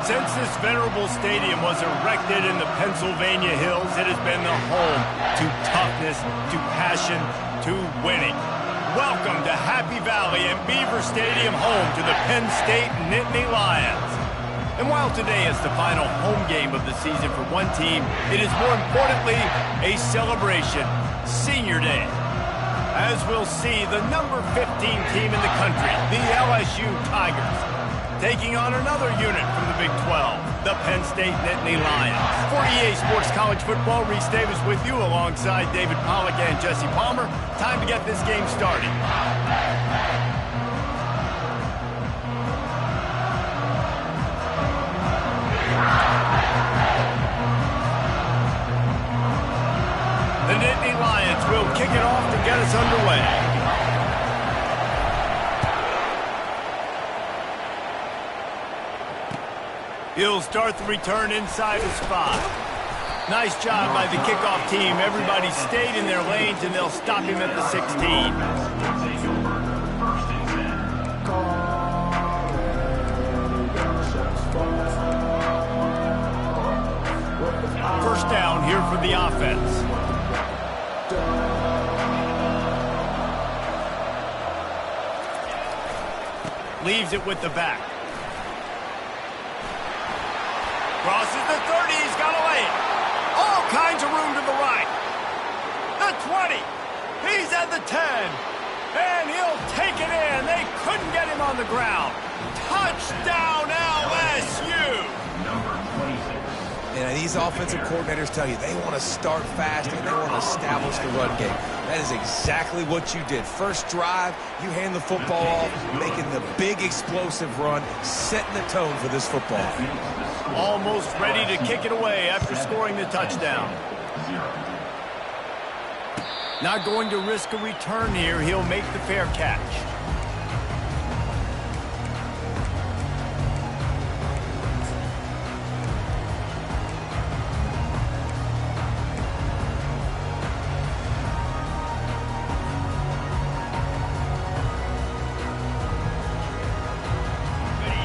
Since this venerable stadium was erected in the Pennsylvania hills, it has been the home to toughness, to passion, to winning. Welcome to Happy Valley and Beaver Stadium, home to the Penn State Nittany Lions. And while today is the final home game of the season for one team, it is more importantly a celebration, Senior Day. As we'll see, the number 15 team in the country, the LSU Tigers, taking on another unit from the Big 12, the Penn State Nittany Lions. For EA Sports College Football, Reese Davis with you alongside David Pollack and Jesse Palmer. Time to get this game started. The Nittany Lions will kick it off to get us underway. He'll start the return inside his 5. Nice job by the kickoff team. Everybody stayed in their lanes, and they'll stop him at the 16. First down here for the offense. Leaves it with the back. Crosses the 30, he's got a lane. All kinds of room to the right. The 20, he's at the 10. And he'll take it in. They couldn't get him on the ground. Touchdown, LSU. Number 26. And these offensive coordinators tell you they want to start fast and they want to establish the run game. That is exactly what you did. First drive, you hand the football off, making the big explosive run, setting the tone for this football. Almost ready to kick it away after scoring the touchdown. Not going to risk a return here. He'll make the fair catch.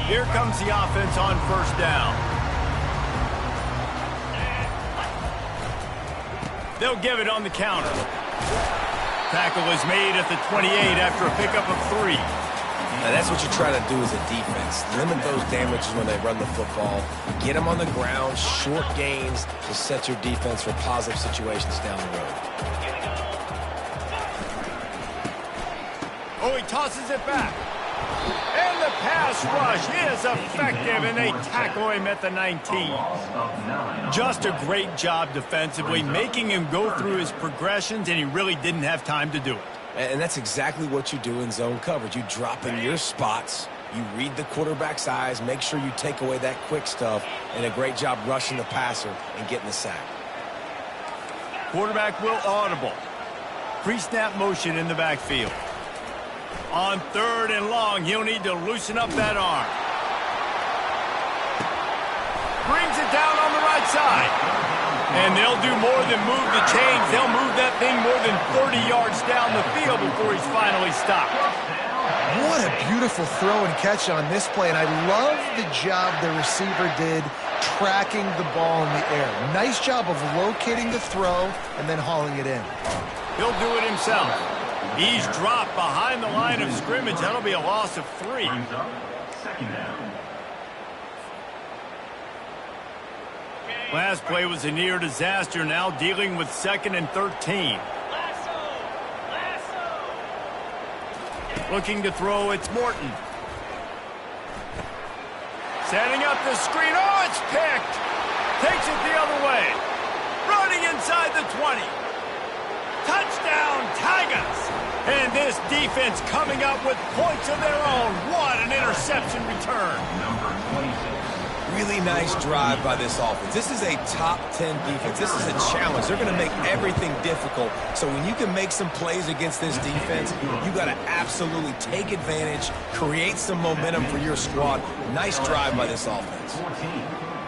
Here comes the offense on first down. They'll give it on the counter. Tackle is made at the 28 after a pickup of 3. Now that's what you try to do as a defense. Limit those damages when they run the football. Get them on the ground, short gains to set your defense for positive situations down the road. Oh, he tosses it back. And the pass rush is effective, and they tackle him at the 19. Just a great job defensively, making him go through his progressions, and he really didn't have time to do it. And that's exactly what you do in zone coverage. You drop in your spots, you read the quarterback's eyes, make sure you take away that quick stuff, and a great job rushing the passer and getting the sack. Quarterback will audible. Pre-snap motion in the backfield. On third and long, he'll need to loosen up that arm. Brings it down on the right side. And they'll do more than move the chains. They'll move that thing more than 30 yards down the field before he's finally stopped. What a beautiful throw and catch on this play. And I love the job the receiver did tracking the ball in the air. Nice job of locating the throw and then hauling it in. He'll do it himself. He's dropped behind the line of scrimmage. That'll be a loss of 3. Second down. Last play was a near disaster. Now dealing with 2nd and 13. Looking to throw, it's Morton. Setting up the screen. Oh, it's picked. Takes it the other way. Running inside the 20. Touchdown, Tigers! And this defense coming up with points of their own. What an interception return. Number 26. Really nice drive by this offense. This is a top 10 defense. This is a challenge. They're going to make everything difficult. So when you can make some plays against this defense, you got to absolutely take advantage, create some momentum for your squad. Nice drive by this offense. 14.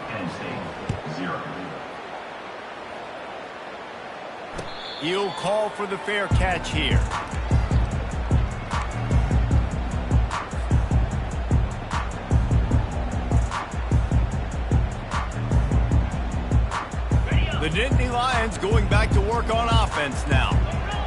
Penn State 0. He'll call for the fair catch here. The Nittany Lions going back to work on offense now.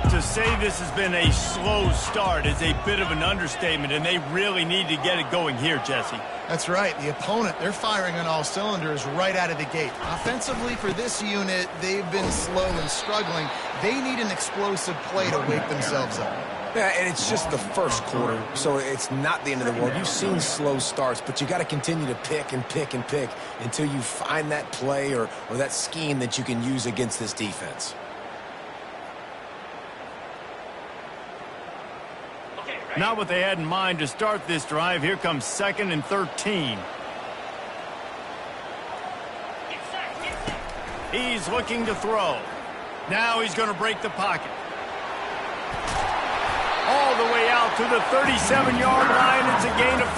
To say this has been a slow start is a bit of an understatement, and they really need to get it going here, Jesse. That's right. The opponent, they're firing on all cylinders right out of the gate. Offensively for this unit, they've been slow and struggling. They need an explosive play to wake themselves up. Yeah, and it's just the first quarter, so it's not the end of the world. You've seen slow starts, but you got to continue to pick and pick and pick until you find that play or that scheme that you can use against this defense. Not what they had in mind to start this drive. Here comes 2nd and 13. He's looking to throw. Now he's going to break the pocket. All the way out to the 37-yard line. It's a gain of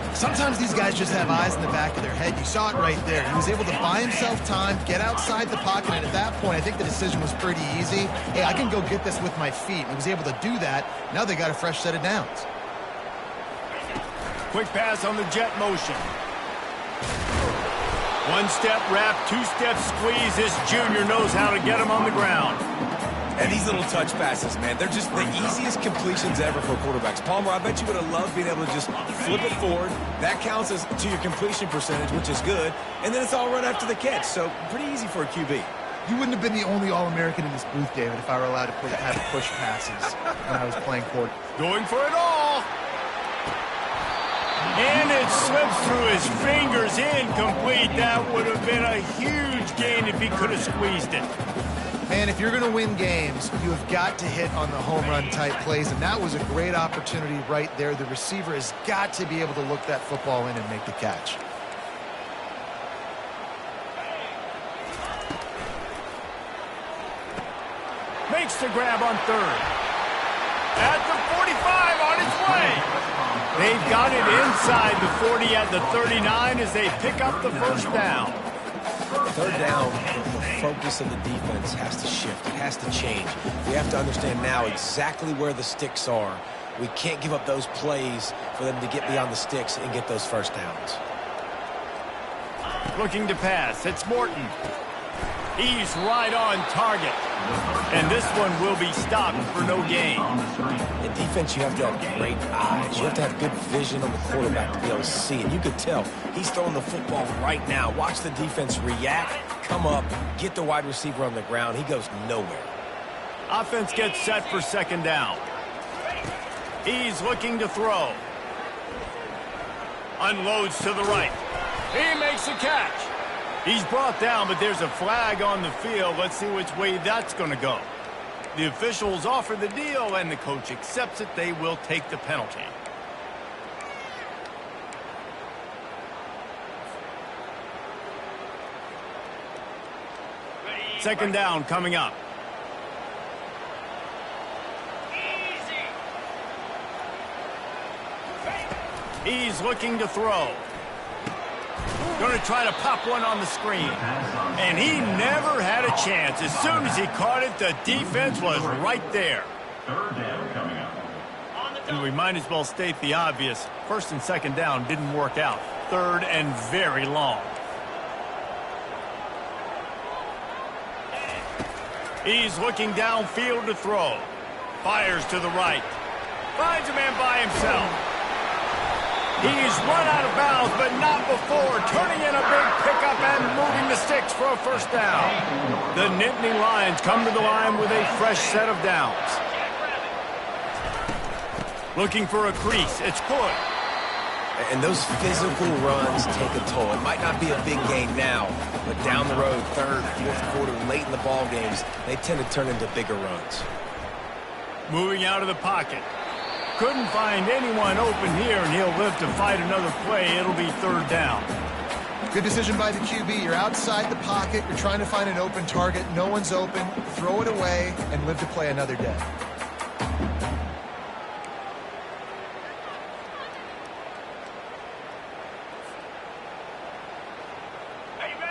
15. Sometimes these guys just have eyes in the back of their head. You saw it right there. He was able to buy himself time, get outside the pocket, and at that point, I think the decision was pretty easy. Hey, I can go get this with my feet. And he was able to do that. Now they got a fresh set of downs. Quick pass on the jet motion. One-step wrap, two-step squeeze. This junior knows how to get him on the ground. And these little touch passes, man, they're just the easiest completions ever for quarterbacks. Palmer, I bet you would have loved being able to just flip it forward. That counts as to your completion percentage, which is good. And then it's all run after the catch, so pretty easy for a QB. You wouldn't have been the only All-American in this booth, David, if I were allowed to have push passes when I was playing quarterback. Going for it all. And it slips through his fingers, incomplete. That would have been a huge gain if he could have squeezed it. Man, if you're going to win games, you have got to hit on the home run type plays, and that was a great opportunity right there. The receiver has got to be able to look that football in and make the catch. Makes the grab on 3rd. At the 45, on its way. They've got it inside the 40 at the 39 as they pick up the first down. 3rd down, the focus of the defense has to shift. It has to change. We have to understand now exactly where the sticks are. We can't give up those plays for them to get beyond the sticks and get those first downs. Looking to pass. It's Morton. He's right on target. And this one will be stopped for no gain. In defense, you have to have great eyes. You have to have good vision on the quarterback to be able to see. And you could tell he's throwing the football right now. Watch the defense react, come up, get the wide receiver on the ground. He goes nowhere. Offense gets set for 2nd down. He's looking to throw. Unloads to the right. He makes a catch. He's brought down, but there's a flag on the field. Let's see which way that's going to go. The officials offer the deal, and the coach accepts it. They will take the penalty. Second down coming up. He's looking to throw. Going to try to pop one on the screen. And he never had a chance. As soon as he caught it, the defense was right there. 3rd down coming up. And we might as well state the obvious. 1st and 2nd down didn't work out. 3rd and very long. He's looking downfield to throw. Fires to the right. Finds a man by himself. He's run out of bounds, but not before turning in a big pickup and moving the sticks for a first down. The Nittany Lions come to the line with a fresh set of downs. Looking for a crease. It's good. And those physical runs take a toll. It might not be a big gain now, but down the road, 3rd, 4th quarter, late in the ball games, they tend to turn into bigger runs. Moving out of the pocket. Couldn't find anyone open here, and he'll live to fight another play. It'll be 3rd down. Good decision by the QB. You're outside the pocket. You're trying to find an open target. No one's open. Throw it away and live to play another day.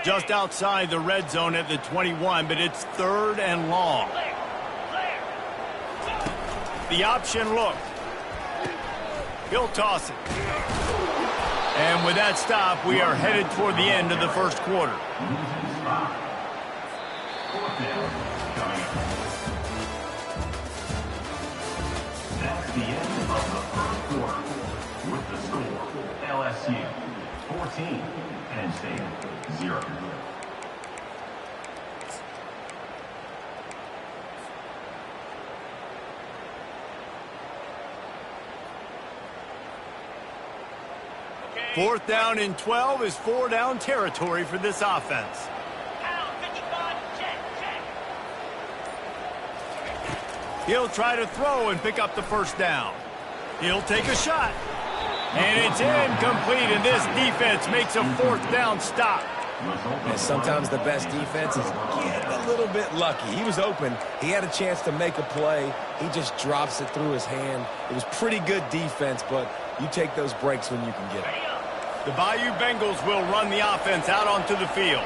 Just outside the red zone at the 21, but it's 3rd and long. The option look. He'll toss it. And with that stop, we are headed toward the end of the first quarter. Fourth down coming up. That's the end of the first quarter. With the score, LSU 14, Penn State 0. Fourth down and 12 is four-down territory for this offense. He'll try to throw and pick up the first down. He'll take a shot. And it's incomplete, and this defense makes a fourth down stop. And sometimes the best defense is getting a little bit lucky. He was open. He had a chance to make a play. He just drops it through his hand. It was pretty good defense, but you take those breaks when you can get them. The Bayou Bengals will run the offense out onto the field.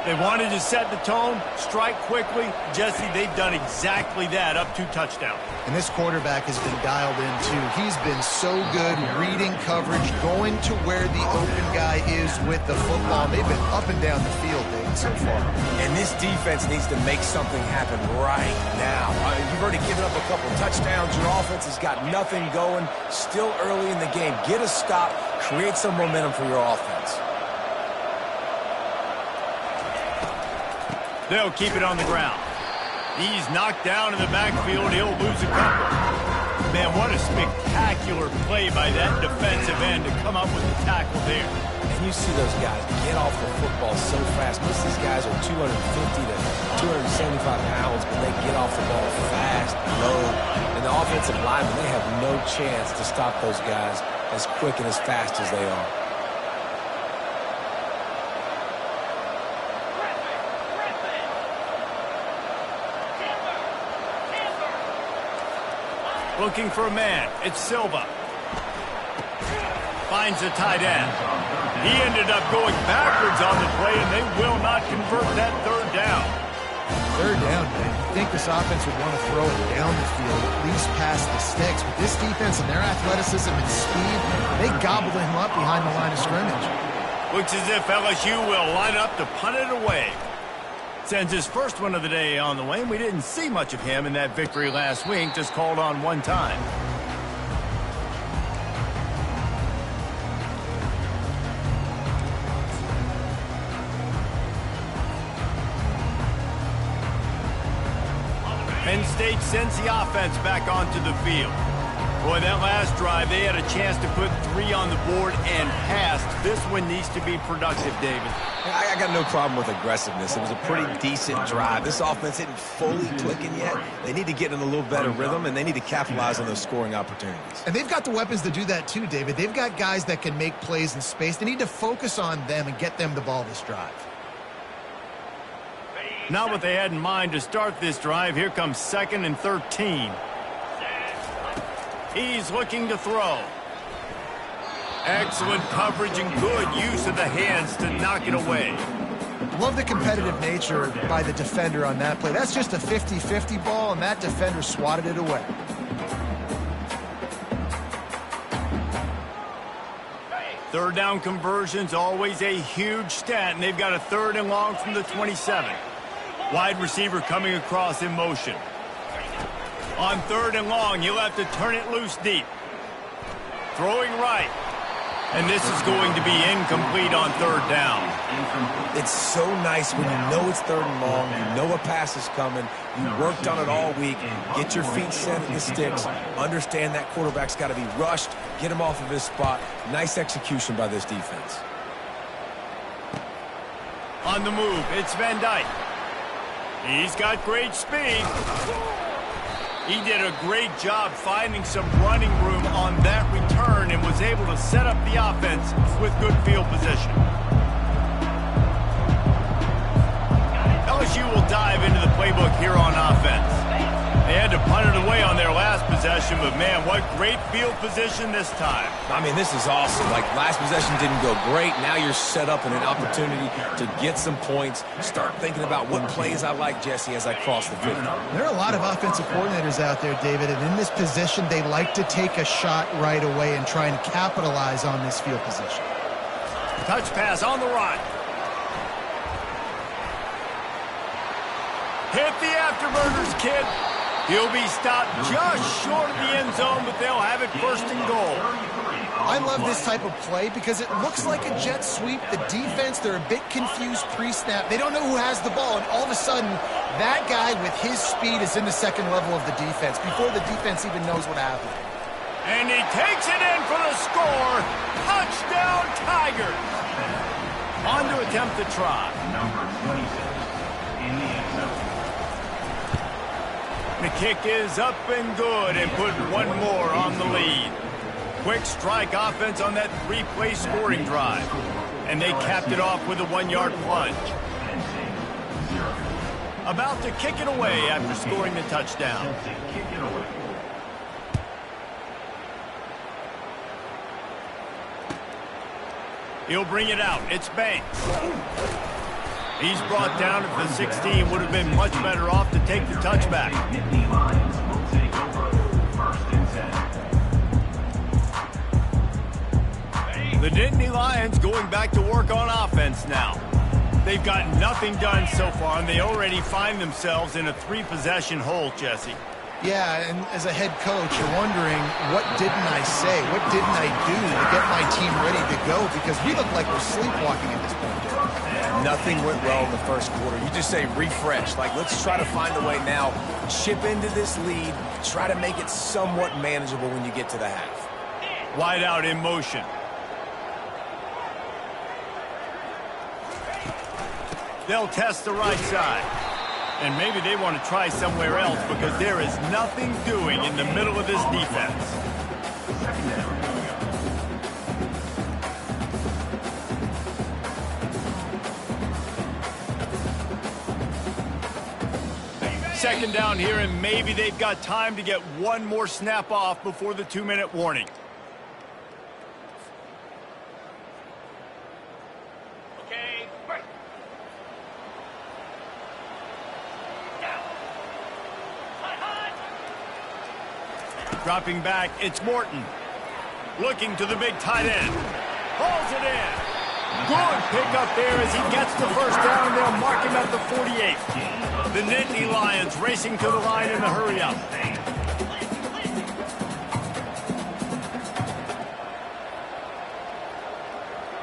They wanted to set the tone, strike quickly. Jesse, they've done exactly that, up 2 touchdowns. And this quarterback has been dialed in, too. He's been so good reading coverage, going to where the open guy is with the football. They've been up and down the field, David, so far. And this defense needs to make something happen right now. You've already given up a couple touchdowns. Your offense has got nothing going. Still early in the game. Get a stop. Create some momentum for your offense. They'll keep it on the ground. He's knocked down in the backfield. He'll lose a couple. Man, what a spectacular play by that defensive end to come up with the tackle there. And you see those guys get off the football so fast. Most of these guys are 250 to 275 pounds, but they get off the ball fast, low. And the offensive linemen, they have no chance to stop those guys as quick and as fast as they are. Looking for a man. It's Silva. Finds a tight end. He ended up going backwards on the play, and they will not convert that third down. Third down, man. You think this offense would want to throw it down the field, at least past the sticks. But this defense and their athleticism and speed, they gobbled him up behind the line of scrimmage. Looks as if LSU will line up to punt it away. Sends his first one of the day on the way, and we didn't see much of him in that victory last week, just called on one time. Penn State sends the offense back onto the field. Boy, that last drive, they had a chance to put 3 on the board and passed. This one needs to be productive, David. I got no problem with aggressiveness. It was a pretty decent drive. This offense isn't fully clicking yet. They need to get in a little better rhythm, and they need to capitalize on those scoring opportunities. And they've got the weapons to do that too, David. They've got guys that can make plays in space. They need to focus on them and get them the ball this drive. Not what they had in mind to start this drive. Here comes 2nd and 13. He's looking to throw. Excellent coverage and good use of the hands to knock it away. Love the competitive nature by the defender on that play. That's just a 50-50 ball, and that defender swatted it away. Third down conversion's always a huge stat, and they've got a 3rd and long from the 27. Wide receiver coming across in motion. On 3rd and long, he'll have to turn it loose deep. Throwing right. And this is going to be incomplete on 3rd down. It's so nice when you know it's 3rd and long, you know a pass is coming, you worked on it all week, get your feet set in the sticks, understand that quarterback's got to be rushed, get him off of his spot. Nice execution by this defense. On the move, it's Van Dyke. He's got great speed. He did a great job finding some running room on that return and was able to set up the offense with good field position. LSU will dive into the playbook here on offense. They had to punt it away on their last possession, but man, what great field position this time. I mean, this is awesome. Like, last possession didn't go great. Now you're set up in an opportunity to get some points. Start thinking about what plays I like, Jesse, as I cross the 50. There are a lot of offensive coordinators out there, David, and in this position, they like to take a shot right away and try and capitalize on this field position. Touch pass on the run. Hit the afterburners, kid. He'll be stopped just short of the end zone, but they'll have it first and goal. I love this type of play because it looks like a jet sweep. The defense, they're a bit confused pre-snap. They don't know who has the ball, and all of a sudden, that guy with his speed is in the second level of the defense before the defense even knows what happened. And he takes it in for the score. Touchdown, Tigers. On to attempt the try. Number 26 in the end zone. The kick is up and good and put one more on the lead. Quick strike offense on that three-play scoring drive. And they capped it off with a one-yard plunge. Penn State, 0. About to kick it away after scoring the touchdown. Penn State kick it away. He'll bring it out. It's Banks. He's brought down at the 16. Would have been much better off to take the touchback. Nittany Lions will take over. First and 10. The Nittany Lions going back to work on offense now. They've got nothing done so far, and they already find themselves in a three-possession hole, Jesse. Yeah, and as a head coach, you're wondering, what didn't I say? What didn't I do to get my team ready to go? Because we look like we're sleepwalking at this point. Nothing went well in the first quarter. You just say refresh. Like, let's try to find a way now. Chip into this lead. Try to make it somewhat manageable when you get to the half. Wide out in motion. They'll test the right side. And maybe they want to try somewhere else because there is nothing doing in the middle of this defense. Second down here, and maybe they've got time to get one more snap off before the 2-minute warning. Dropping back, it's Morton. Looking to the big tight end. Hauls it in. Good pickup there as he gets the first down. They'll mark him at the 48. The Nittany Lions racing to the line in a hurry-up.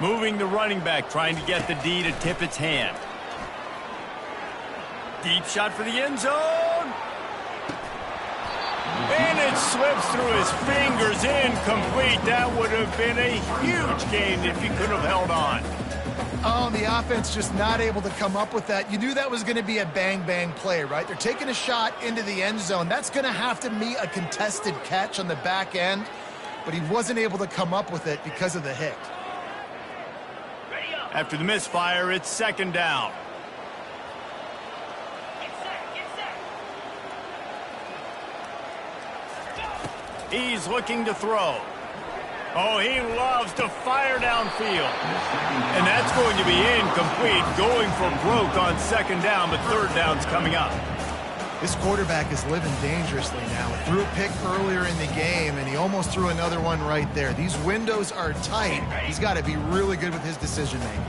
Moving the running back, trying to get the D to tip its hand. Deep shot for the end zone. And it slips through his fingers, incomplete. That would have been a huge gain if he could have held on. Oh, the offense just not able to come up with that. You knew that was going to be a bang-bang play, right? They're taking a shot into the end zone. That's going to have to be a contested catch on the back end, but he wasn't able to come up with it because of the hit. After the misfire, it's second down. He's looking to throw. Oh, he loves to fire downfield. And that's going to be incomplete, going for broke on second down, but third down's coming up. This quarterback is living dangerously now. He threw a pick earlier in the game, and he almost threw another one right there. These windows are tight. He's got to be really good with his decision-making.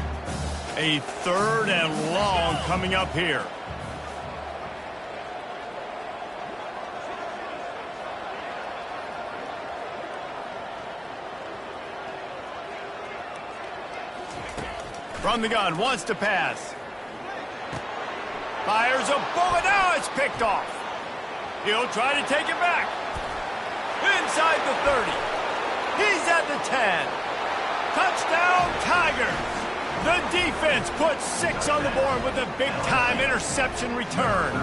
A third and long coming up here. From the gun, wants to pass. Fires a bullet. Now it's picked off. He'll try to take it back. Inside the 30. He's at the 10. Touchdown, Tigers. The defense puts 6 on the board with a big-time interception return.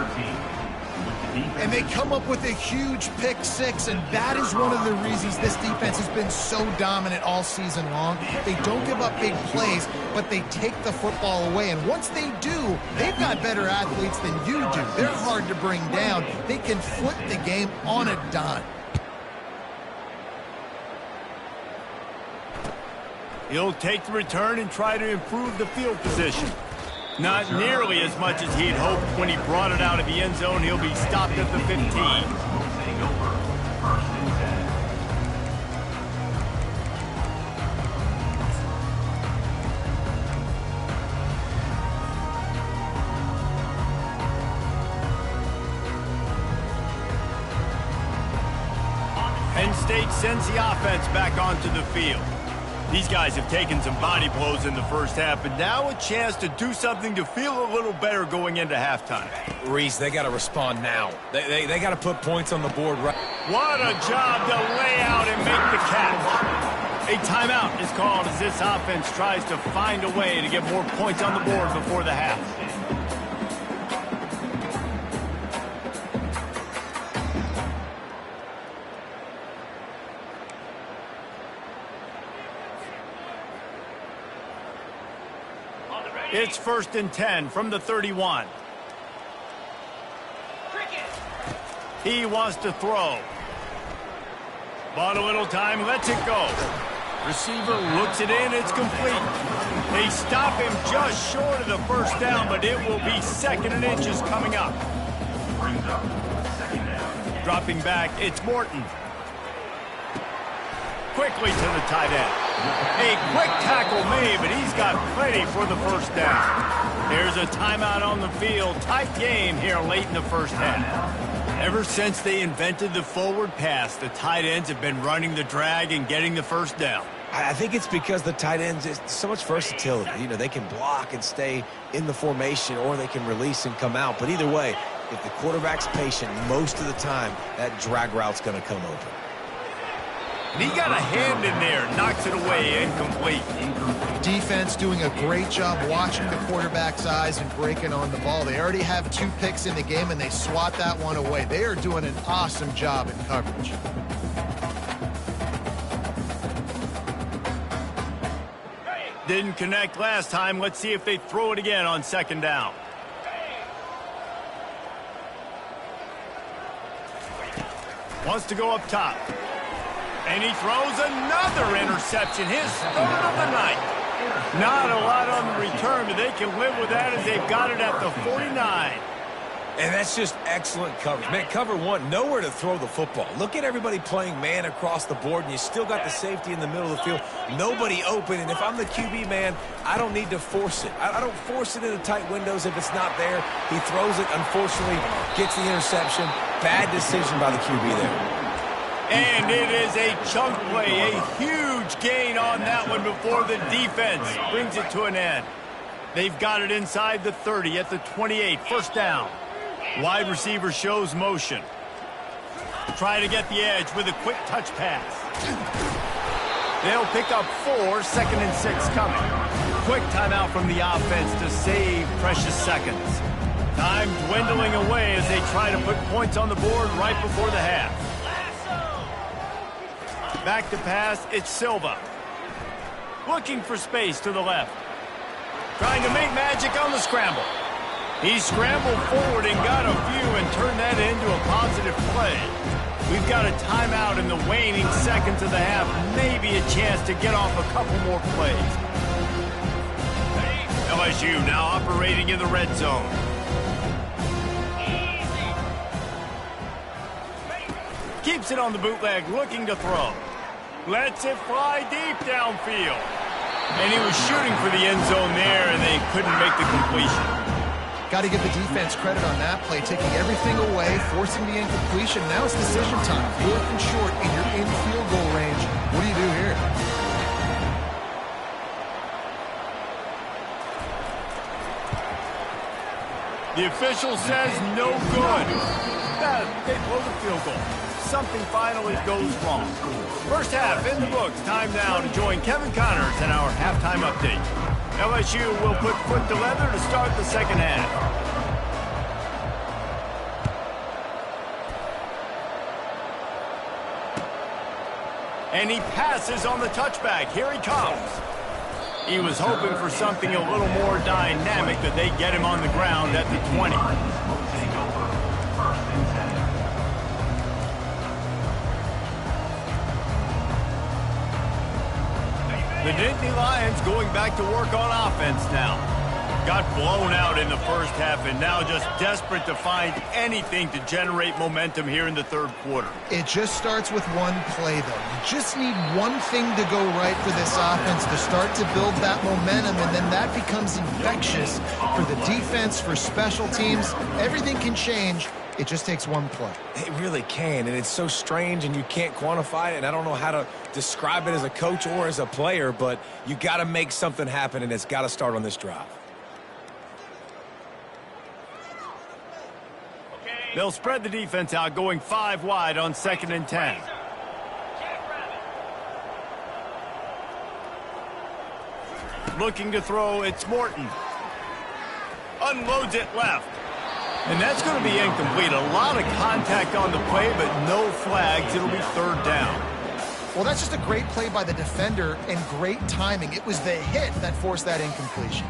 And they come up with a huge pick 6, and that is one of the reasons this defense has been so dominant all season long. They don't give up big plays, but they take the football away. And once they do, they've got better athletes than you do. They're hard to bring down. They can flip the game on a dime. He'll take the return and try to improve the field position. Not nearly as much as he'd hoped when he brought it out of the end zone. He'll be stopped at the 15. Penn State sends the offense back onto the field. These guys have taken some body blows in the first half, but now a chance to do something to feel a little better going into halftime. Reese, they got to respond now. They got to put points on the board right. What a job to lay out and make the catch. A timeout is called as this offense tries to find a way to get more points on the board before the half. It's 1st and 10 from the 31. He wants to throw. Bought a little time, lets it go. Receiver looks it in, it's complete. They stop him just short of the first down, but it will be 2nd and inches coming up. Dropping back, it's Morton. Quickly to the tight end. A quick tackle made, but he's got plenty for the first down. There's a timeout on the field. Tight game here late in the first half. Ever since they invented the forward pass, the tight ends have been running the drag and getting the first down. I think it's because the tight ends is so much versatility. You know, they can block and stay in the formation, or they can release and come out. But either way, if the quarterback's patient most of the time, that drag route's going to come open. And he got a hand in there, knocks it away, incomplete. Defense doing a great job watching the quarterback's eyes and breaking on the ball. They already have 2 picks in the game, and they swat that one away. They are doing an awesome job in coverage. Didn't connect last time. Let's see if they throw it again on 2nd down. Wants to go up top. And he throws another interception, his 3rd of the night. Not a lot on the return, but they can live with that as they've got it at the 49. And that's just excellent coverage. Man, cover one, nowhere to throw the football. Look at everybody playing man across the board, and you still got the safety in the middle of the field. Nobody open, and if I'm the QB, man, I don't need to force it. I don't force it into tight windows if it's not there. He throws it, unfortunately, gets the interception. Bad decision by the QB there. And it is a chunk play, a huge gain on that one before the defense brings it to an end. They've got it inside the 30 at the 28, 1st down. Wide receiver shows motion. Try to get the edge with a quick touch pass. They'll pick up 4, 2nd and 6 coming. Quick timeout from the offense to save precious seconds. Time dwindling away as they try to put points on the board right before the half. Back to pass, it's Silva. Looking for space to the left. Trying to make magic on the scramble. He scrambled forward and got a few and turned that into a positive play. We've got a timeout in the waning seconds of the half. Maybe a chance to get off a couple more plays. LSU now operating in the red zone. Keeps it on the bootleg, looking to throw. Lets it fly deep downfield. And he was shooting for the end zone there, and they couldn't make the completion. Got to give the defense credit on that play, taking everything away, forcing the incompletion. Now it's decision time. 4th and short, and you're in field goal range. What do you do here? The official says no good. They blow the field goal. Something finally goes wrong. First half in the books. Time now to join Kevin Connors in our halftime update. LSU will put foot to leather to start the 2nd half. And he passes on the touchback. Here he comes. He was hoping for something a little more dynamic, that they get him on the ground at the 20. The Nittany Lions going back to work on offense now. Got blown out in the first half and now just desperate to find anything to generate momentum here in the 3rd quarter. It just starts with one play, though. You just need one thing to go right for this offense to start to build that momentum, and then that becomes infectious for the defense, for special teams. Everything can change It just takes one play. It really can, and it's so strange, and you can't quantify it, and I don't know how to describe it as a coach or as a player, but you got to make something happen, and it's got to start on this drive. They'll spread the defense out, going 5 wide on 2nd and 10. Looking to throw, it's Morton. Unloads it left. And that's going to be incomplete. A lot of contact on the play, but no flags. It'll be 3rd down. Well, that's just a great play by the defender and great timing. It was the hit that forced that incompletion.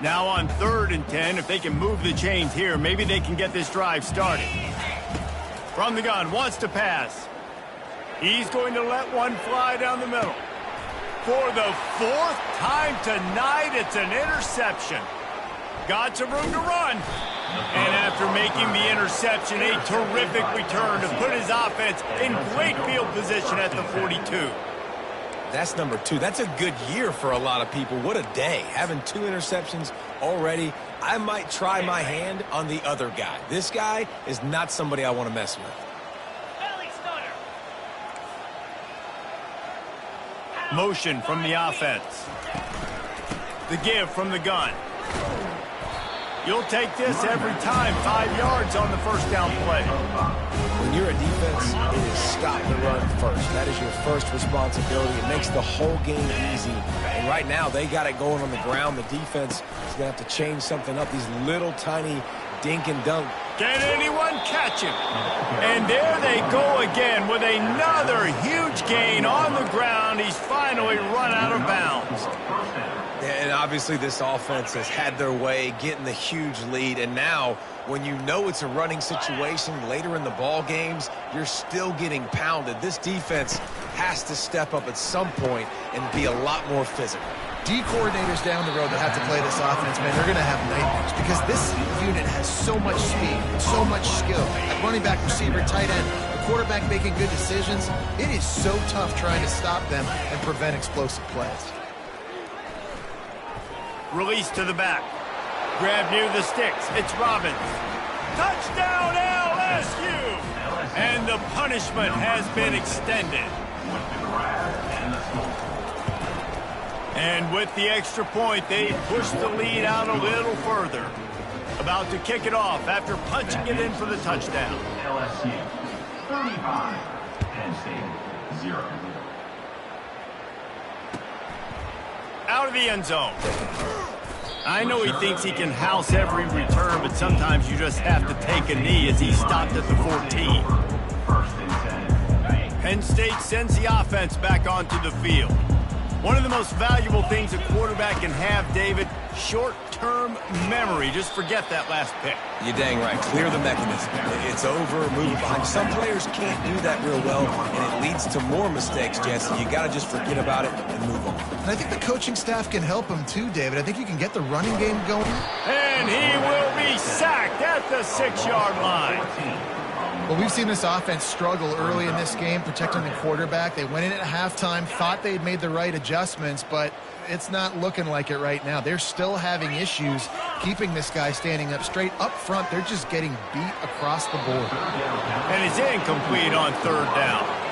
Now on 3rd and 10, if they can move the chains here, maybe they can get this drive started. From the gun, wants to pass. He's going to let one fly down the middle. For the 4th time tonight, it's an interception. Got some room to run. And after making the interception, a terrific return to put his offense in great field position at the 42. That's number 2. That's a good year for a lot of people. What a day. Having 2 interceptions already. I might try my hand on the other guy. This guy is not somebody I want to mess with. Motion from the offense. The give from the gun. You'll take this every time. 5 yards on the 1st down play. When you're a defense, it is stop the run first. That is your first responsibility. It makes the whole game easy. And right now, they got it going on the ground. The defense is going to have to change something up. These little tiny dink and dunk. Can anyone catch him? And there they go again with another huge gain on the ground. He's finally run out of bounds. And obviously this offense has had their way, getting the huge lead. And now, when you know it's a running situation later in the ball games, you're still getting pounded. This defense has to step up at some point and be a lot more physical. D coordinators down the road that have to play this offense, man, they're going to have nightmares because this unit has so much speed, so much skill. At running back, receiver, tight end, the quarterback making good decisions. It is so tough trying to stop them and prevent explosive plays. Release to the back. Grab near the sticks. It's Robbins. Touchdown LSU! And the punishment has been extended. And with the extra point, they push the lead out a little further. About to kick it off after punching it in for the touchdown. LSU 35, Penn State 0. Out of the end zone. I know he thinks he can house every return, but sometimes you just have to take a knee as he stopped at the 14. 1st and 10. Penn State sends the offense back onto the field. One of the most valuable things a quarterback can have, David, short-term memory. Just forget that last pick. You're dang right. Clear the mechanism. It's over, move it behind. Some players can't do that real well, and it leads to more mistakes, Jesse. You got to just forget about it and move on. And I think the coaching staff can help him too, David. I think you can get the running game going. And he will be sacked at the 6-yard line. Well, we've seen this offense struggle early in this game, protecting the quarterback. They went in at halftime, thought they'd made the right adjustments, but it's not looking like it right now. They're still having issues keeping this guy standing up straight. Up front, they're just getting beat across the board. And it's incomplete on 3rd down.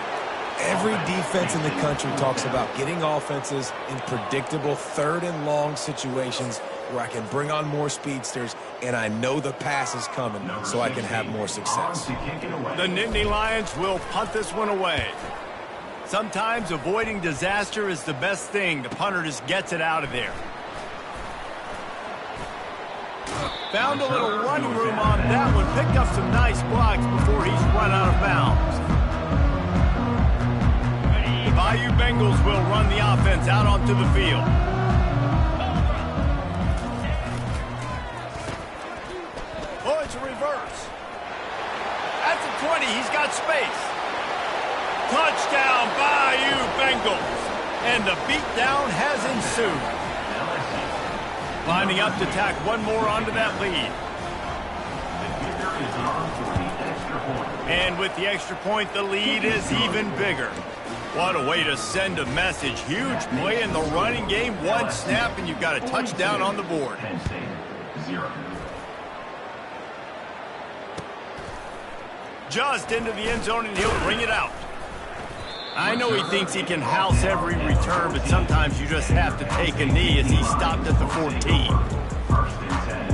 Every defense in the country talks about getting offenses in predictable 3rd and long situations where I can bring on more speedsters and I know the pass is coming so I can have more success. The Nittany Lions will punt this one away. Sometimes avoiding disaster is the best thing. The punter just gets it out of there. Found a little running room on that one. Picked up some nice blocks before he's run out of bounds. The Bayou Bengals will run the offense out onto the field. Oh, it's a reverse. At the 20, he's got space. Touchdown, Bayou Bengals. And the beatdown has ensued. Lining up to tack one more onto that lead. And with the extra point, the lead is even bigger. What a way to send a message. Huge play in the running game. One snap, and you've got a touchdown on the board. Penn State 0. Just into the end zone, and he'll bring it out. I know he thinks he can house every return, but sometimes you just have to take a knee as he stopped at the 14. First and 10.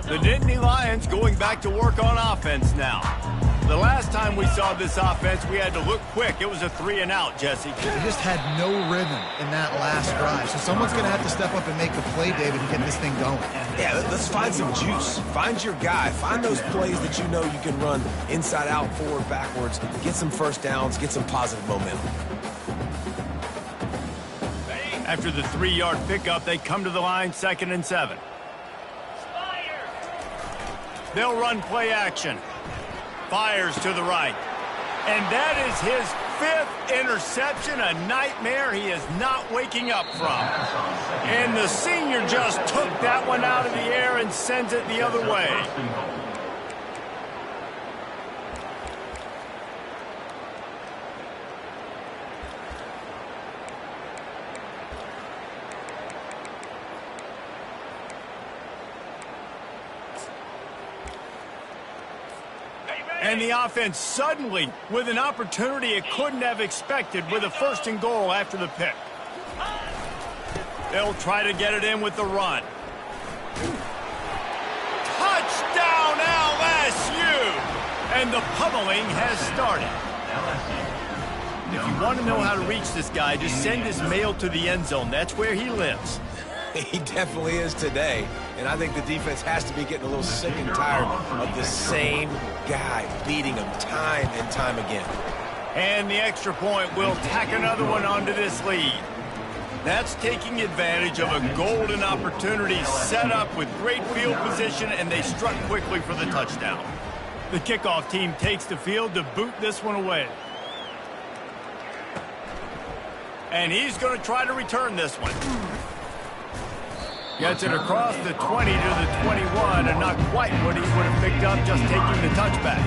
The Nittany Lions going back to work on offense now. The last time we saw this offense, we had to look quick. It was a 3-and-out, Jesse. They just had no rhythm in that last drive. So someone's going to have to step up and make the play, David, and get this thing going. Yeah, let's find some juice. Find your guy. Find those plays that you know you can run inside out, forward, backwards. Get some first downs. Get some positive momentum. After the 3-yard pickup, they come to the line 2nd and 7. They'll run play action. Fires to the right. And that is his 5th interception, a nightmare he is not waking up from. And the senior just took that one out of the air and sends it the other way. And the offense suddenly with an opportunity it couldn't have expected with a 1st and goal after the pick. They'll try to get it in with the run. Touchdown LSU! And the pummeling has started. If you want to know how to reach this guy, just send his mail to the end zone. That's where he lives. He definitely is today. And I think the defense has to be getting a little sick and tired of the same guy beating him time and time again. And the extra point will tack another one onto this lead. That's taking advantage of a golden opportunity set up with great field position, and they struck quickly for the touchdown. The kickoff team takes the field to boot this one away. And he's going to try to return this one. Gets it across the 20 to the 21, and not quite what he would have picked up just taking the touchback.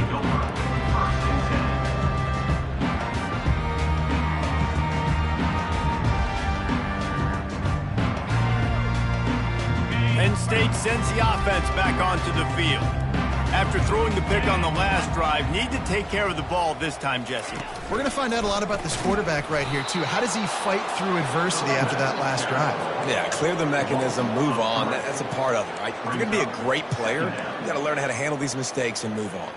Penn State sends the offense back onto the field. After throwing the pick on the last drive, need to take care of the ball this time, Jesse. We're going to find out a lot about this quarterback right here, too. How does he fight through adversity after that last drive? Yeah, clear the mechanism, move on. That's a part of it, right? If you're going to be a great player, you got to learn how to handle these mistakes and move on.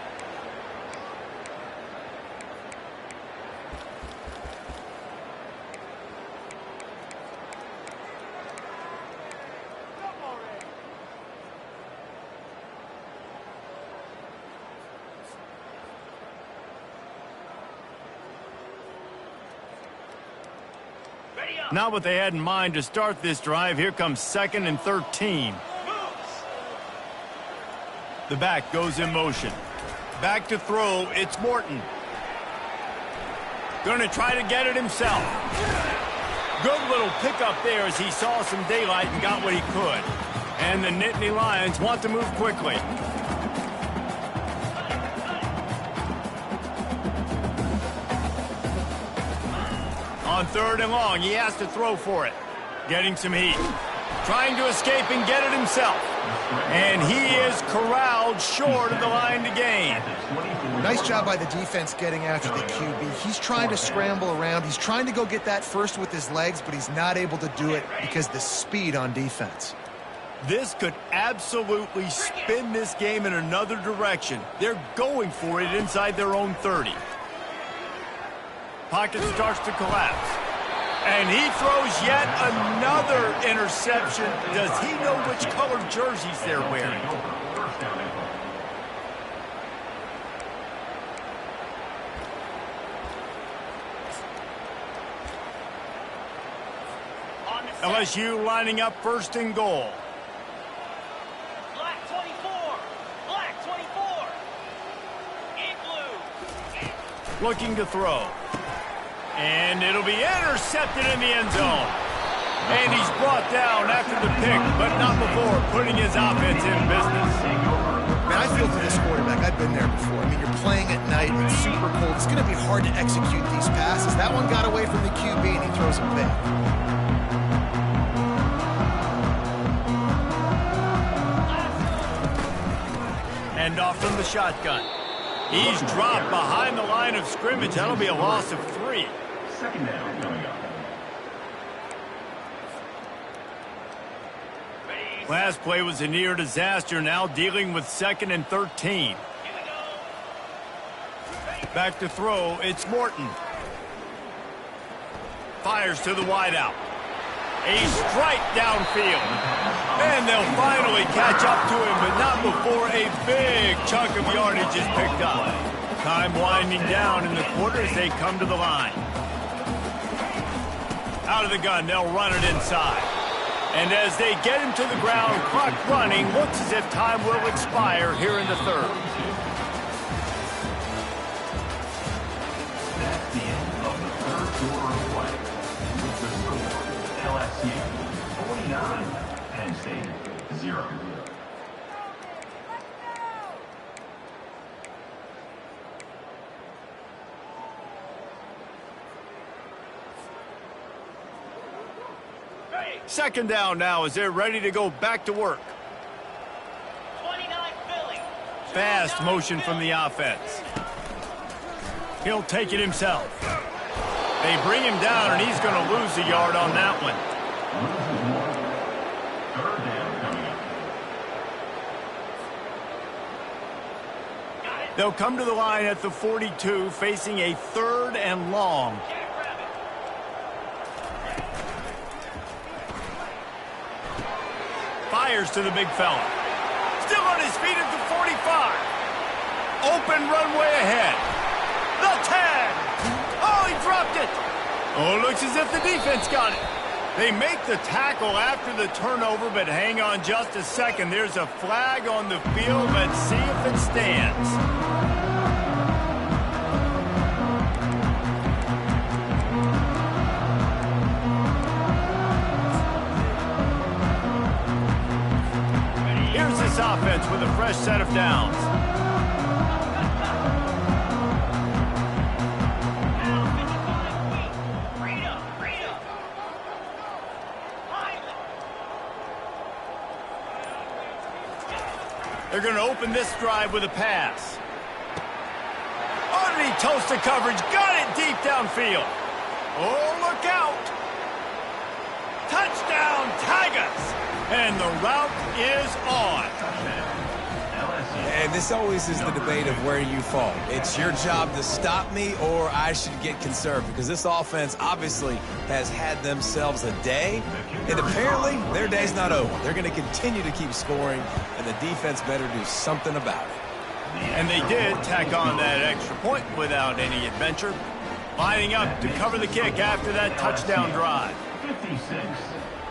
Not what they had in mind to start this drive. Here comes 2nd and 13. The back goes in motion. Back to throw. It's Morton. Going to try to get it himself. Good little pickup there as he saw some daylight and got what he could. And the Nittany Lions want to move quickly. On 3rd and long, he has to throw for it. Getting some heat. Trying to escape and get it himself. And he is corralled short of the line to gain. Nice job by the defense getting after the QB. He's trying to scramble around. He's trying to go get that first with his legs, but he's not able to do it because of the speed on defense. This could absolutely spin this game in another direction. They're going for it inside their own 30. Pocket starts to collapse. And he throws yet another interception. Does he know which colored jerseys they're wearing? LSU lining up 1st and goal. Black 24. Black 24. In blue. Looking to throw. And it'll be intercepted in the end zone. And he's brought down after the pick, but not before putting his offense in business. Man, I feel for this quarterback. I've been there before. I mean, you're playing at night. night. It's super cold. It's going to be hard to execute these passes. That one got away from the QB, and he throws it big. And off from the shotgun. He's dropped behind the line of scrimmage. That'll be a loss of 3. Second down coming up. Last play was a near disaster. Now dealing with 2nd and 13. Back to throw. It's Morton. Fires to the wideout. A strike downfield. And they'll finally catch up to him, but not before a big chunk of yardage is picked up. Time winding down in the quarter as they come to the line. Out of the gun, they'll run it inside. And as they get him to the ground, clock running, looks as if time will expire here in the third. That's the end of the third quarter of play. With the score, LSU 49, Penn State 0. Second down now as they're ready to go back to work. 29 Philly. Fast motion from the offense. He'll take it himself. They bring him down, and he's going to lose a yard on that one. Third down coming up. They'll come to the line at the 42, facing a 3rd and long. Fires to the big fella. Still on his feet at the 45. Open runway ahead. The tag. Oh, he dropped it. Oh, looks as if the defense got it. They make the tackle after the turnover, but hang on just a second. There's a flag on the field. Let's see if it stands. Here's this offense with a fresh set of downs. They're going to open this drive with a pass. Underneath toasted coverage. Got it deep downfield. Oh, look out. Touchdown, Tigers. And the route is on. And this always is the debate of where you fall. It's your job to stop me, or I should get conserved, because this offense obviously has had themselves a day, and apparently their day's not over. They're going to continue to keep scoring, and the defense better do something about it. And they did tack on that extra point without any adventure, lining up to cover the kick after that touchdown drive. 56,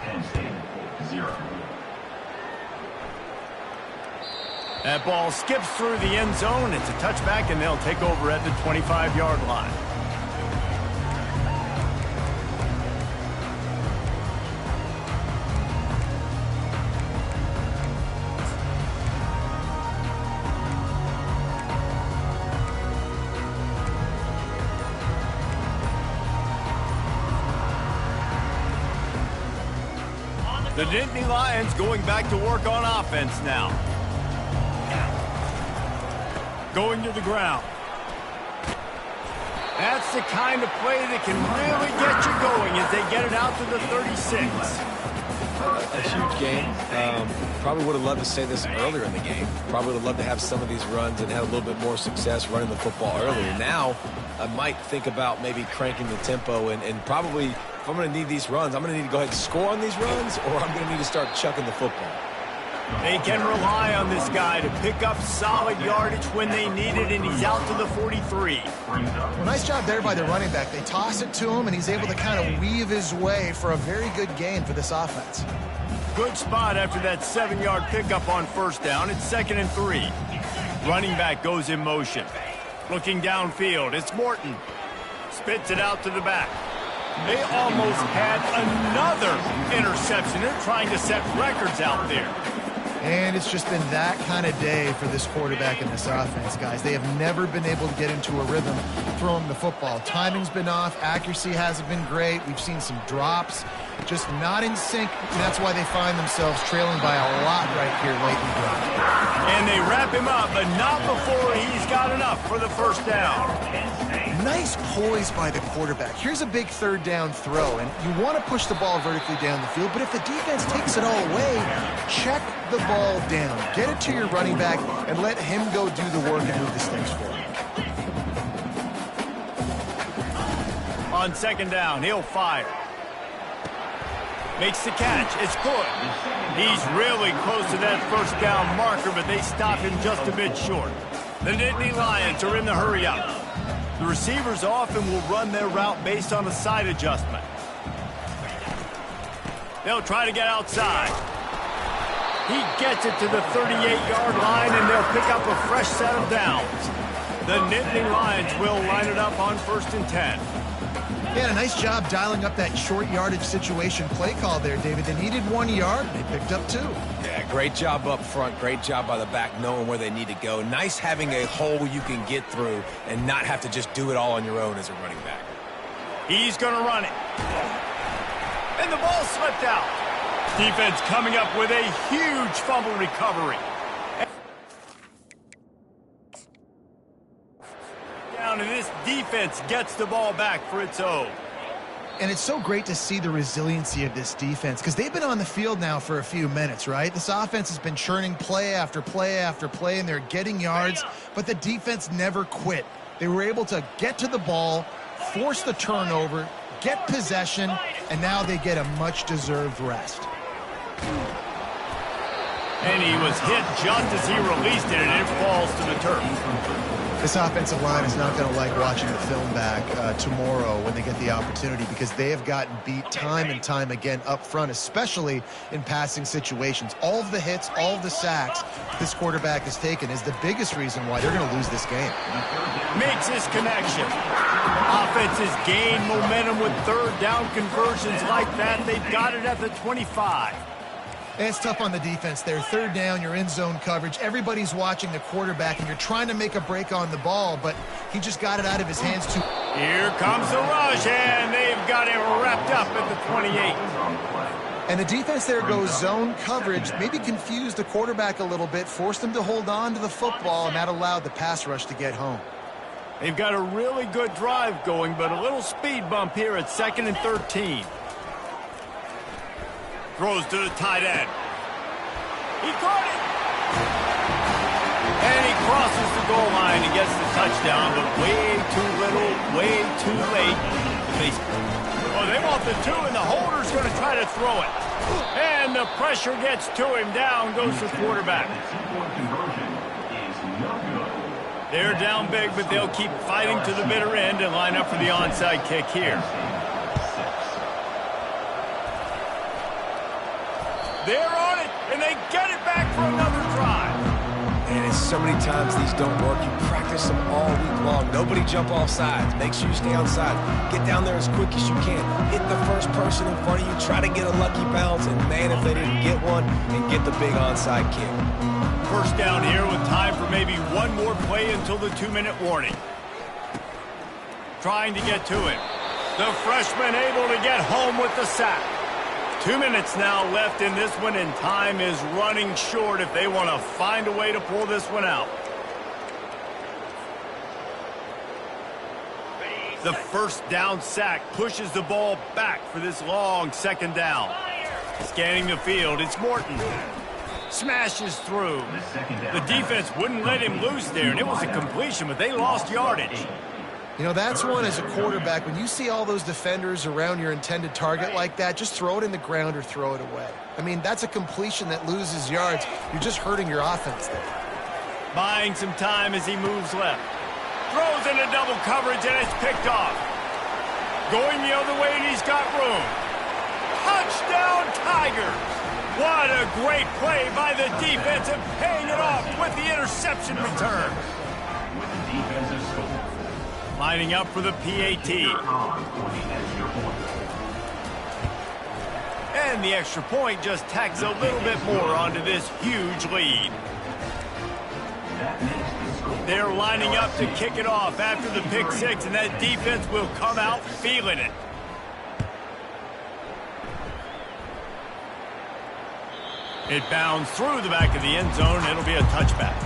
Penn State 0. That ball skips through the end zone. It's a touchback, and they'll take over at the 25-yard line. The Nittany Lions going back to work on offense now. Going to the ground. That's the kind of play that can really get you going as they get it out to the 36. A huge game. Probably would have loved to say this earlier in the game. Probably would have loved to have some of these runs and have a little bit more success running the football earlier. Now, I might think about maybe cranking the tempo and probably, if I'm going to need these runs, I'm going to need to go ahead and score on these runs, or I'm going to need to start chucking the football. They can rely on this guy to pick up solid yardage when they need it, and he's out to the 43. Well, nice job there by the running back. They toss it to him, and he's able to kind of weave his way for a very good gain for this offense. Good spot after that 7-yard pickup on first down. It's 2nd and 3. Running back goes in motion. Looking downfield, it's Morton. Spits it out to the back. They almost had another interception. They're trying to set records out there. And it's just been that kind of day for this quarterback and this offense, guys. They have never been able to get into a rhythm throwing the football. Timing's been off. Accuracy hasn't been great. We've seen some drops. Just not in sync, and that's why they find themselves trailing by a lot right here late in the game. And they wrap him up, but not before he's got enough for the first down. Nice poise by the quarterback. Here's a big third down throw, and you want to push the ball vertically down the field, but if the defense takes it all away, check the ball down. Get it to your running back and let him go do the work and move the sticks for you. On second down, he'll fire. Makes the catch. It's good. He's really close to that first down marker, but they stop him just a bit short. The Nittany Lions are in the hurry-up. The receivers often will run their route based on a side adjustment. They'll try to get outside. He gets it to the 38-yard line, and they'll pick up a fresh set of downs. The Nittany Lions will line it up on 1st and 10. Yeah, a nice job dialing up that short yardage situation play call there, David. They needed 1 yard, and they picked up 2. Yeah, great job up front. Great job by the back knowing where they need to go. Nice having a hole you can get through and not have to just do it all on your own as a running back. He's going to run it. And the ball slipped out. Defense coming up with a huge fumble recovery. And this defense gets the ball back for its own. And it's so great to see the resiliency of this defense because they've been on the field now for a few minutes, right? This offense has been churning play after play after play, and they're getting yards, but the defense never quit. They were able to get to the ball, force the turnover, get possession, and now they get a much-deserved rest. And he was hit just as he released it, and it falls to the turf. This offensive line is not going to like watching the film back tomorrow when they get the opportunity because they have gotten beat time and time again up front, especially in passing situations. All of the hits, all of the sacks this quarterback has taken is the biggest reason why they're going to lose this game. Makes his connection. Offenses gain momentum with third down conversions like that. They've got it at the 25. And it's tough on the defense there. Third down, you're in zone coverage. Everybody's watching the quarterback, and you're trying to make a break on the ball, but he just got it out of his hands too. Here comes the rush, and they've got him wrapped up at the 28. And the defense there goes zone coverage, maybe confused the quarterback a little bit, forced him to hold on to the football, and that allowed the pass rush to get home. They've got a really good drive going, but a little speed bump here at 2nd and 13. Throws to the tight end. He caught it. And he crosses the goal line and gets the touchdown, but way too little, way too late. They want the 2, and the holder's going to try to throw it. And the pressure gets to him. Down goes the quarterback. They're down big, but they'll keep fighting to the bitter end and line up for the onside kick here. They're on it, and they get it back for another drive. And it's so many times these don't work. You practice them all week long. Nobody jump off sides. Make sure you stay on sides. Get down there as quick as you can. Hit the first person in front of you. Try to get a lucky bounce. And, man, if they didn't get one, and get the big onside kick. First down here with time for maybe one more play until the 2-minute warning. Trying to get to it. The freshman able to get home with the sack. 2 minutes now left in this one, and time is running short if they want to find a way to pull this one out. The first down sack pushes the ball back for this long 2nd down. Scanning the field, it's Morton. Smashes through. The defense wouldn't let him loose there, and it was a completion, but they lost yardage. You know, that's one as a quarterback. When you see all those defenders around your intended target like that, just throw it in the ground or throw it away. I mean, that's a completion that loses yards. You're just hurting your offense there. Buying some time as he moves left. Throws into double coverage, and it's picked off. Going the other way, and he's got room. Touchdown, Tigers! What a great play by the defense and paying it off with the interception return. With the defensive score. Lining up for the PAT. And the extra point just tacks a little bit more onto this huge lead. They're lining up to kick it off after the pick six, and that defense will come out feeling it. It bounds through the back of the end zone. It'll be a touchback.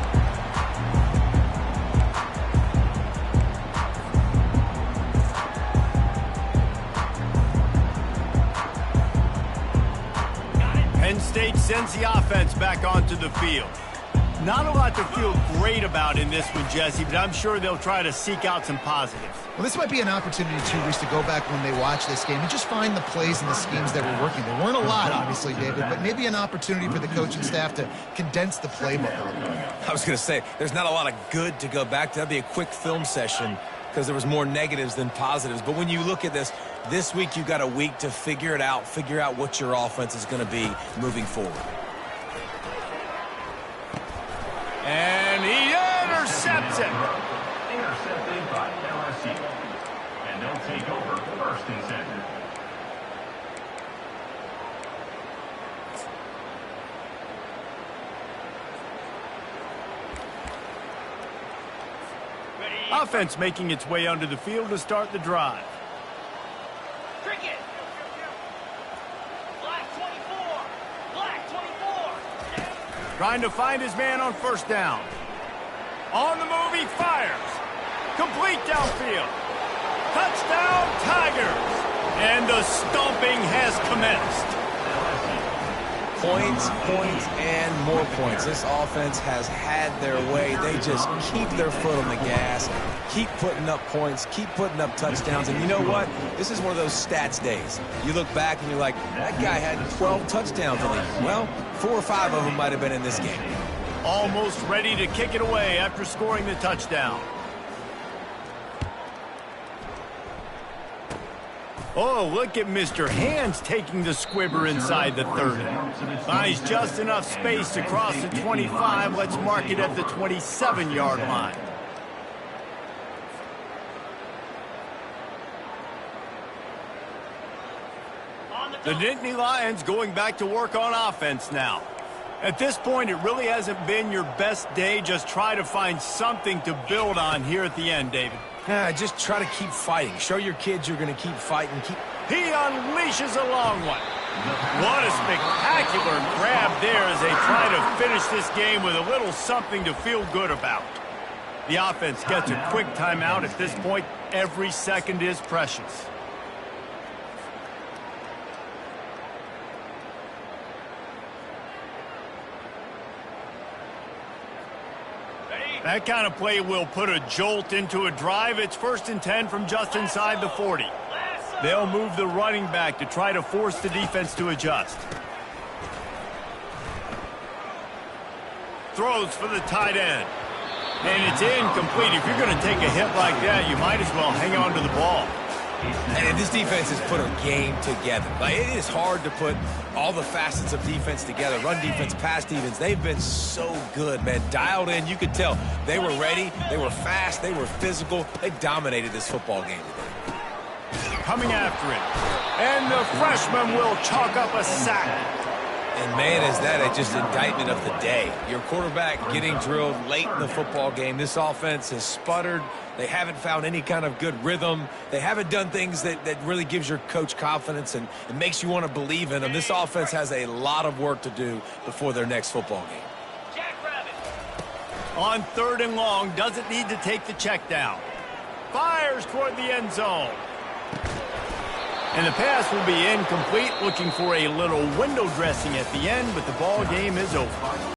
Penn State sends the offense back onto the field. Not a lot to feel great about in this one, Jesse, but I'm sure they'll try to seek out some positives. Well, this might be an opportunity, too, Reese, to go back when they watch this game and just find the plays and the schemes that were working. There weren't a lot, obviously, David, but maybe an opportunity for the coaching staff to condense the playbook. I was going to say, there's not a lot of good to go back to. That'd be a quick film session because there was more negatives than positives. But when you look at this week you've got a week to figure it out, figure out what your offense is going to be moving forward. And he intercepts it. Intercepted by LSU. And they'll take over first and 10. Offense making its way onto the field to start the drive. Cricket. Black 24. Black 24. Trying to find his man on first down. On the move, he fires. Complete downfield. Touchdown, Tigers. And the stomping has commenced. Points, and more points. This offense has had their way. They just keep their foot on the gas, keep putting up points, keep putting up touchdowns. And you know what? This is one of those stats days. You look back and you're like, that guy had 12 touchdowns in the year. Well, 4 or 5 of them might have been in this game. Almost ready to kick it away after scoring the touchdown. Oh, look at Mr. Hands taking the squibber inside the 30. Buys just enough space to cross the 25. Let's mark it at the 27-yard line. The Nittany Lions going back to work on offense now. At this point, it really hasn't been your best day. Just try to find something to build on here at the end, David. Just try to keep fighting. Show your kids you're going to keep fighting. He unleashes a long one. What a spectacular grab there as they try to finish this game with a little something to feel good about. The offense gets a quick timeout. At this point, every second is precious. That kind of play will put a jolt into a drive. It's 1st and 10 from just inside the 40. They'll move the running back to try to force the defense to adjust. Throws for the tight end. And it's incomplete. If you're going to take a hit like that, you might as well hang on to the ball. And this defense has put a game together. Like, it is hard to put all the facets of defense together. Run defense, pass defense. They've been so good, man. Dialed in. You could tell they were ready. They were fast. They were physical. They dominated this football game today. Coming after it. And the freshman will chalk up a sack. And, man, is that just indictment of the day. Your quarterback getting drilled late in the football game. This offense has sputtered. They haven't found any kind of good rhythm. They haven't done things that really gives your coach confidence and it makes you want to believe in them. This offense has a lot of work to do before their next football game. On 3rd and long, doesn't need to take the check down. Fires toward the end zone. And the pass will be incomplete, looking for a little window dressing at the end, but the ball game is over.